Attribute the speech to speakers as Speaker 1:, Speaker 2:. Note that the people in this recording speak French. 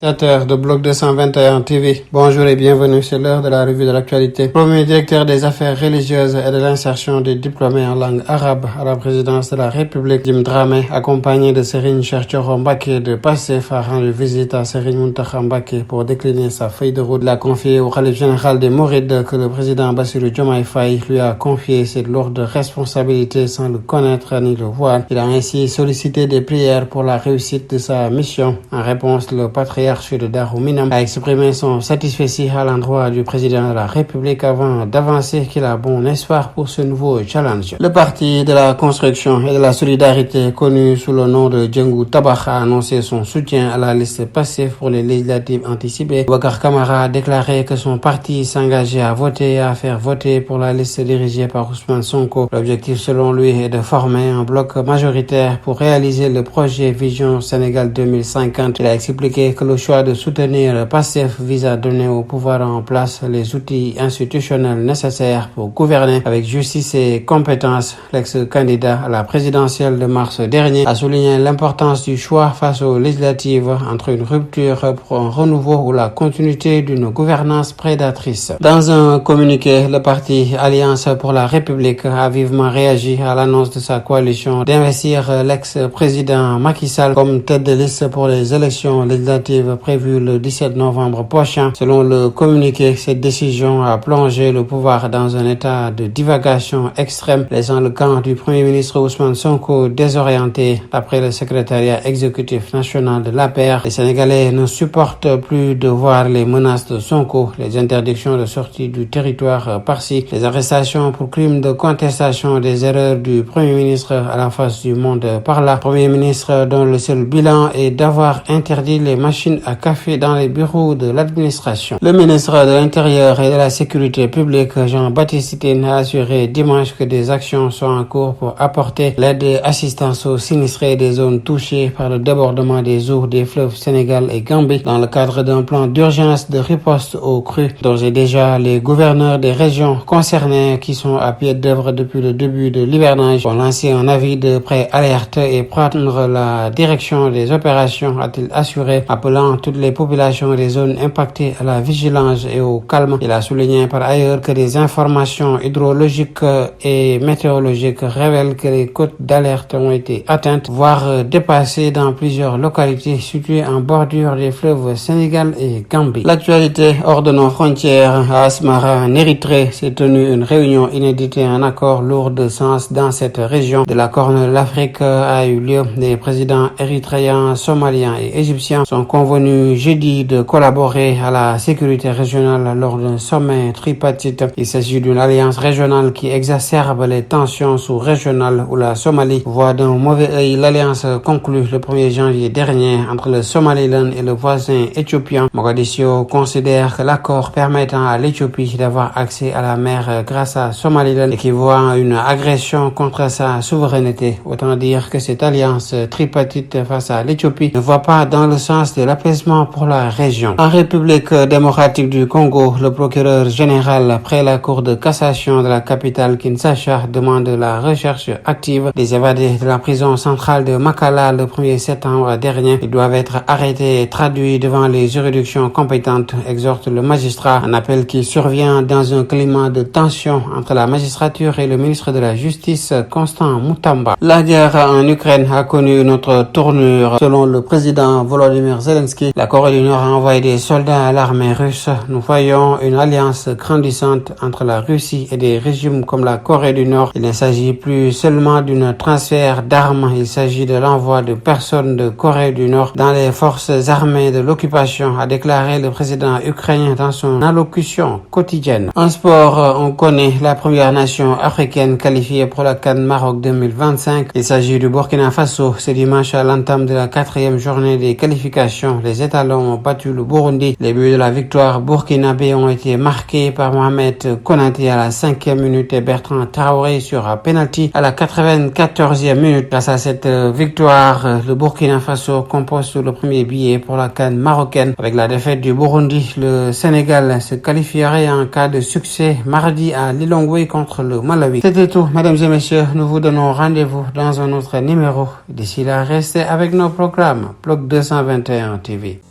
Speaker 1: Téléspectateurs de Bloc 221 TV, bonjour et bienvenue, c'est l'heure de la revue de l'actualité. Premier directeur des affaires religieuses et de l'insertion des diplômés en langue arabe à la présidence de la République, Jim Dramé, accompagné de Serigne Cheikh Thioro Mbacké de Pastef, a rendu visite à Serigne Mountakha Mbacké pour décliner sa feuille de route. Il a confié au khalife général des Mourides que le président Bassirou Diomaye Faye lui a confié cette lourde responsabilité sans le connaître ni le voir. Il a ainsi sollicité des prières pour la réussite de sa mission. En réponse, le patriarche de Darou Minam a exprimé son satisfecit à l'endroit du président de la République avant d'avancer qu'il a bon espoir pour ce nouveau challenge. Le parti de la construction et de la solidarité, connu sous le nom de Djengou Tabakh, a annoncé son soutien à la liste Pastef pour les législatives anticipées. Boubacar Camara a déclaré que son parti s'engageait à voter et à faire voter pour la liste dirigée par Ousmane Sonko. L'objectif, selon lui, est de former un bloc majoritaire pour réaliser le projet Vision Sénégal 2050. Il a expliqué que le choix de soutenir le Pastef vise à donner au pouvoir en place les outils institutionnels nécessaires pour gouverner avec justice et compétence. L'ex-candidat à la présidentielle de mars dernier a souligné l'importance du choix face aux législatives entre une rupture pour un renouveau ou la continuité d'une gouvernance prédatrice. Dans un communiqué, le parti Alliance pour la République a vivement réagi à l'annonce de sa coalition d'investir l'ex-président Macky Sall comme tête de liste pour les élections législatives prévu le 17 novembre prochain. Selon le communiqué, cette décision a plongé le pouvoir dans un état de divagation extrême, laissant le camp du Premier ministre Ousmane Sonko désorienté. D'après le secrétariat exécutif national de l'APR, les Sénégalais ne supportent plus de voir les menaces de Sonko, les interdictions de sortie du territoire par-ci, les arrestations pour crimes de contestation des erreurs du Premier ministre à la face du monde par-là. Premier ministre dont le seul bilan est d'avoir interdit les machines à café dans les bureaux de l'administration. Le ministre de l'Intérieur et de la Sécurité publique, Jean-Baptiste Tine, a assuré dimanche que des actions sont en cours pour apporter l'aide et assistance aux sinistrés des zones touchées par le débordement des eaux des fleuves Sénégal et Gambie dans le cadre d'un plan d'urgence de riposte aux crues. D'ores et déjà, les gouverneurs des régions concernées qui sont à pied d'œuvre depuis le début de l'hivernage ont lancé un avis de préalerte et prendre la direction des opérations, a-t-il assuré, appelant toutes les populations des zones impactées à la vigilance et au calme. Il a souligné par ailleurs que des informations hydrologiques et météorologiques révèlent que les côtes d'alerte ont été atteintes, voire dépassées dans plusieurs localités situées en bordure des fleuves Sénégal et Gambie. L'actualité hors de nos frontières, à Asmara, en Érythrée, s'est tenue une réunion inédite et un accord lourd de sens dans cette région de la Corne de l'Afrique a eu lieu. Les présidents érythréens, somaliens et égyptiens sont convenus jeudi de collaborer à la sécurité régionale lors d'un sommet tripartite. Il s'agit d'une alliance régionale qui exacerbe les tensions sous-régionales où la Somalie voit d'un mauvais œil l'alliance conclue le 1er janvier dernier entre le Somaliland et le voisin éthiopien. Mogadiscio considère que l'accord permettant à l'Éthiopie d'avoir accès à la mer grâce à Somaliland équivaut à une agression contre sa souveraineté. Autant dire que cette alliance tripartite face à l'Éthiopie ne va pas dans le sens de l'apaisement pour la région. En République démocratique du Congo, le procureur général, après la cour de cassation de la capitale Kinshasa, demande la recherche active des évadés de la prison centrale de Makala le 1er septembre dernier. Ils doivent être arrêtés et traduits devant les juridictions compétentes, exhorte le magistrat, un appel qui survient dans un climat de tension entre la magistrature et le ministre de la Justice, Constant Moutamba. La guerre en Ukraine a connu une autre tournure. Selon le président Volodymyr Zelensky, la Corée du Nord a envoyé des soldats à l'armée russe. Nous voyons une alliance grandissante entre la Russie et des régimes comme la Corée du Nord. Il ne s'agit plus seulement d'un transfert d'armes, il s'agit de l'envoi de personnes de Corée du Nord dans les forces armées de l'occupation, a déclaré le président ukrainien dans son allocution quotidienne. En sport, on connaît la première nation africaine qualifiée pour la CAN Maroc 2025. Il s'agit du Burkina Faso. Ce dimanche, à l'entame de la 4e journée des qualifications, les étalons ont battu le Burundi. Les buts de la victoire burkinabé ont été marqués par Mohamed Konaté à la 5e minute et Bertrand Traoré sur un penalty à la 94e minute. Grâce à cette victoire, le Burkina Faso compose le premier billet pour la CAN marocaine. Avec la défaite du Burundi, le Sénégal se qualifierait en cas de succès mardi à Lilongwe contre le Malawi. C'était tout, mesdames et messieurs. Nous vous donnons rendez-vous dans un autre numéro. D'ici là, restez avec nos programmes. Bloc 221 TV.